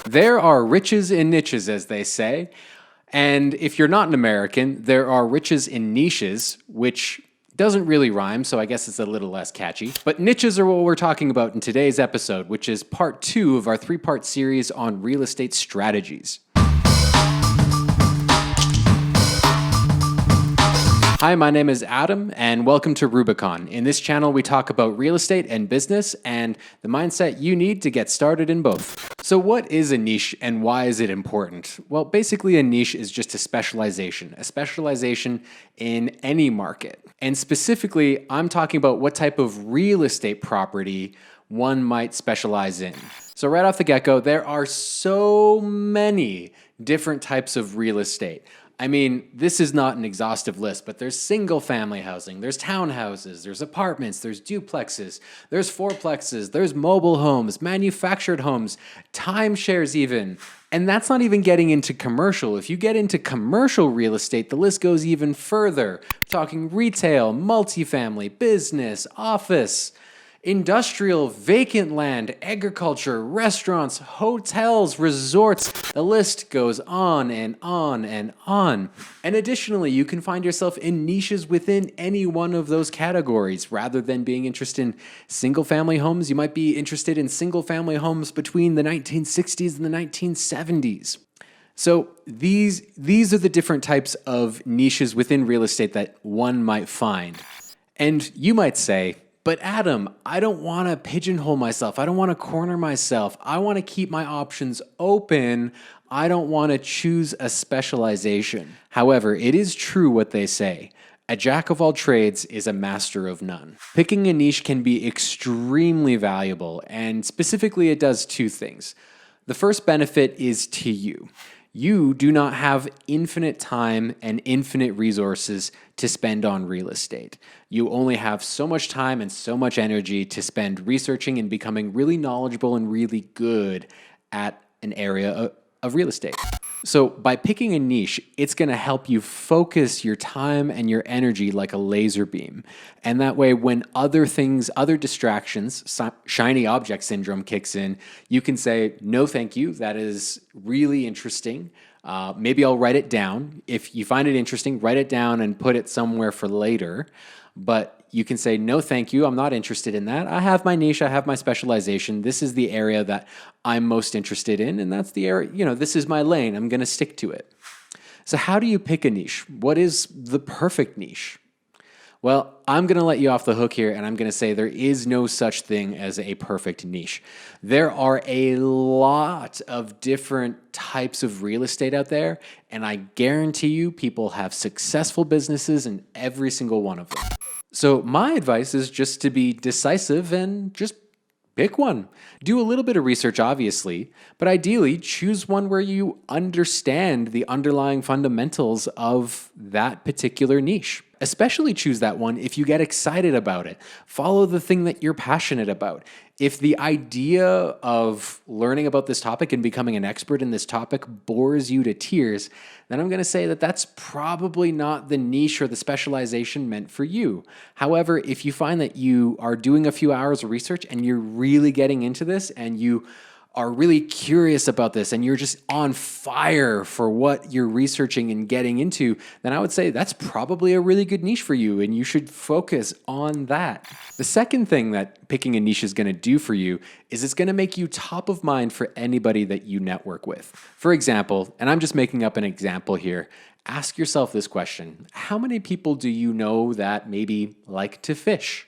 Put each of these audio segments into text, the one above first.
There are riches in niches, as they say. And if you're not an American, there are riches in niches, which doesn't really rhyme, so I guess it's a little less catchy. But niches are what we're talking about in today's episode, which is part 2 of our 3-part series on real estate strategies. Hi, my name is Adam, and welcome to Rubicon. In this channel, we talk about real estate and business and the mindset you need to get started in both. So what is a niche and why is it important? Well, basically a niche is just a specialization in any market. And specifically, I'm talking about what type of real estate property one might specialize in. So right off the get-go, there are so many different types of real estate. I mean, this is not an exhaustive list, but there's single family housing, there's townhouses, there's apartments, there's duplexes, there's fourplexes, there's mobile homes, manufactured homes, timeshares even. And that's not even getting into commercial. If you get into commercial real estate, the list goes even further. We're talking retail, multifamily, business, office, industrial, vacant land, agriculture, restaurants, hotels, resorts. The list goes on and on and on. And additionally, you can find yourself in niches within any one of those categories. Rather than being interested in single-family homes, you might be interested in single-family homes between the 1960s and the 1970s. So these are the different types of niches within real estate that one might find. And you might say, but Adam, I don't want to pigeonhole myself. I don't want to corner myself. I want to keep my options open. I don't want to choose a specialization. However, it is true what they say. A jack of all trades is a master of none. Picking a niche can be extremely valuable, and specifically it does two things. The first benefit is to you. You do not have infinite time and infinite resources to spend on real estate. You only have so much time and so much energy to spend researching and becoming really knowledgeable and really good at an area of real estate. So by picking a niche, it's going to help you focus your time and your energy like a laser beam. And that way, when other things, other distractions, shiny object syndrome kicks in, you can say, no, thank you. That is really interesting. Maybe I'll write it down. If you find it interesting, write it down and put it somewhere for later. But you can say, no, thank you. I'm not interested in that. I have my niche. I have my specialization. This is the area that I'm most interested in. And that's the area, this is my lane. I'm going to stick to it. So how do you pick a niche? What is the perfect niche? Well, I'm going to let you off the hook here, and I'm going to say there is no such thing as a perfect niche. There are a lot of different types of real estate out there, and I guarantee you people have successful businesses in every single one of them. So my advice is just to be decisive and just pick one. Do a little bit of research, obviously, but ideally choose one where you understand the underlying fundamentals of that particular niche. Especially choose that one if you get excited about it. Follow the thing that you're passionate about. If the idea of learning about this topic and becoming an expert in this topic bores you to tears, then I'm going to say that that's probably not the niche or the specialization meant for you. However, if you find that you are doing a few hours of research and you're really getting into this and you are really curious about this and you're just on fire for what you're researching and getting into, then I would say that's probably a really good niche for you and you should focus on that. The second thing that picking a niche is going to do for you is it's going to make you top of mind for anybody that you network with. For example, and I'm just making up an example here, ask yourself this question: how many people do you know that maybe like to fish?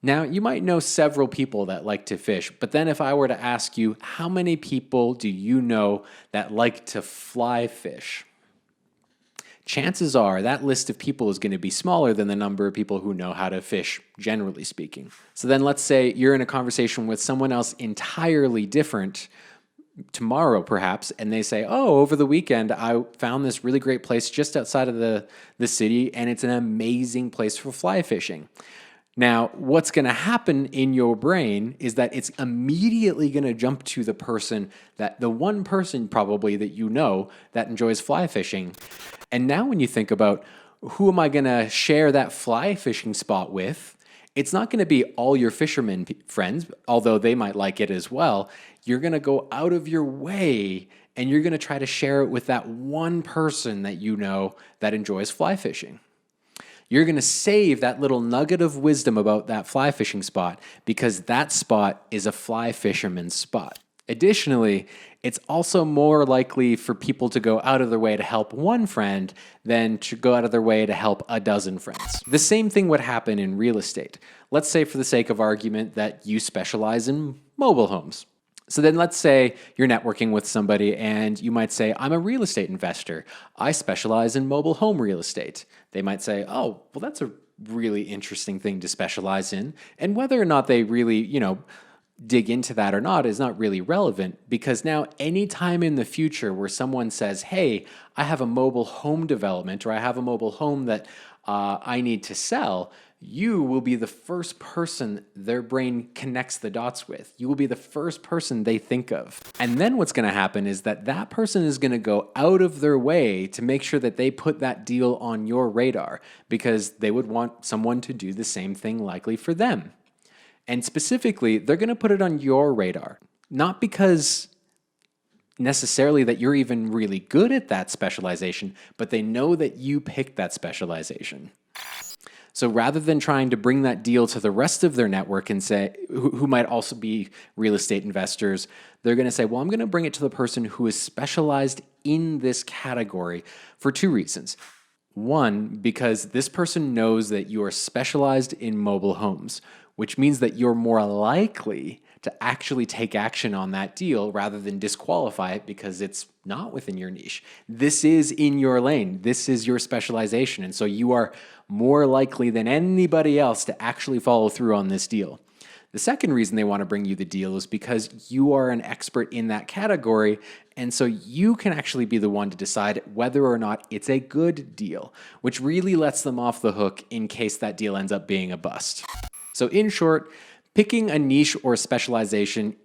Now, you might know several people that like to fish, but then if I were to ask you, how many people do you know that like to fly fish? Chances are that list of people is going to be smaller than the number of people who know how to fish, generally speaking. So then let's say you're in a conversation with someone else entirely different tomorrow perhaps, and they say, oh, over the weekend, I found this really great place just outside of the city, and it's an amazing place for fly fishing. Now, what's going to happen in your brain is that it's immediately going to jump to the one person probably that you know that enjoys fly fishing. And now when you think about who am I going to share that fly fishing spot with, it's not going to be all your fishermen friends, although they might like it as well. you're going to go out of your way and you're going to try to share it with that one person that you know that enjoys fly fishing. You're going to save that little nugget of wisdom about that fly fishing spot because that spot is a fly fisherman's spot. Additionally, it's also more likely for people to go out of their way to help one friend than to go out of their way to help a dozen friends. The same thing would happen in real estate. Let's say, for the sake of argument, that you specialize in mobile homes. So then let's say you're networking with somebody and you might say, I'm a real estate investor. I specialize in mobile home real estate. They might say, oh, well, that's a really interesting thing to specialize in. And whether or not they really, dig into that or not is not really relevant, because now anytime in the future where someone says, hey, I have a mobile home development or I have a mobile home that I need to sell, you will be the first person their brain connects the dots with. You will be the first person they think of. And then what's going to happen is that person is going to go out of their way to make sure that they put that deal on your radar because they would want someone to do the same thing likely for them. And specifically, they're going to put it on your radar, not because necessarily that you're even really good at that specialization, but they know that you picked that specialization. So rather than trying to bring that deal to the rest of their network and say, who might also be real estate investors, they're going to say, well, I'm going to bring it to the person who is specialized in this category for two reasons. One, because this person knows that you are specialized in mobile homes, which means that you're more likely to actually take action on that deal rather than disqualify it because it's not within your niche. This is in your lane. This is your specialization. And so you are more likely than anybody else to actually follow through on this deal. The second reason they want to bring you the deal is because you are an expert in that category, and so you can actually be the one to decide whether or not it's a good deal, which really lets them off the hook in case that deal ends up being a bust. So in short, picking a niche or specialization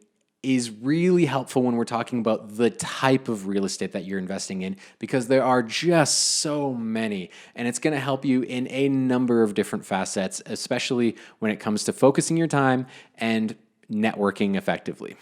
is really helpful when we're talking about the type of real estate that you're investing in, because there are just so many, and it's going to help you in a number of different facets, especially when it comes to focusing your time and networking effectively.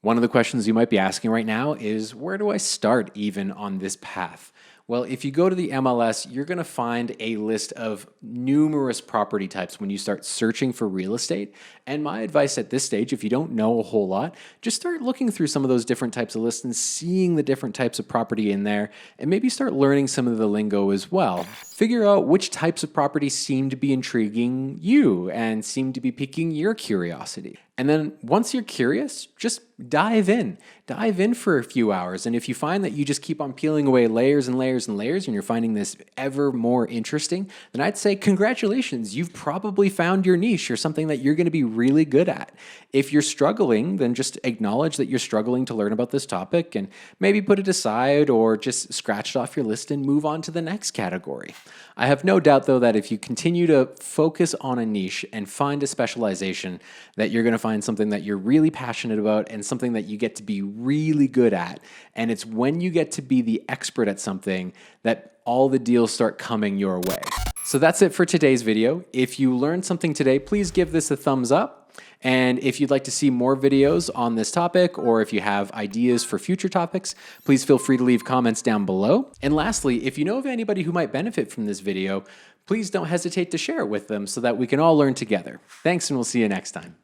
One of the questions you might be asking right now is, where do I start even on this path? Well, if you go to the MLS, you're going to find a list of numerous property types when you start searching for real estate. And my advice at this stage, if you don't know a whole lot, just start looking through some of those different types of lists and seeing the different types of property in there, and maybe start learning some of the lingo as well. Figure out which types of properties seem to be intriguing you and seem to be piquing your curiosity. And then once you're curious, just dive in. Dive in for a few hours. And if you find that you just keep on peeling away layers and layers and layers and you're finding this ever more interesting, then I'd say congratulations. You've probably found your niche or something that you're going to be really good at. If you're struggling, then just acknowledge that you're struggling to learn about this topic and maybe put it aside or just scratch it off your list and move on to the next category. I have no doubt, though, that if you continue to focus on a niche and find a specialization, that you're going to find something that you're really passionate about and something that you get to be really good at. And it's when you get to be the expert at something that all the deals start coming your way. So that's it for today's video. If you learned something today, please give this a thumbs up. And if you'd like to see more videos on this topic, or if you have ideas for future topics, please feel free to leave comments down below. And lastly, if you know of anybody who might benefit from this video, please don't hesitate to share it with them so that we can all learn together. Thanks, and we'll see you next time.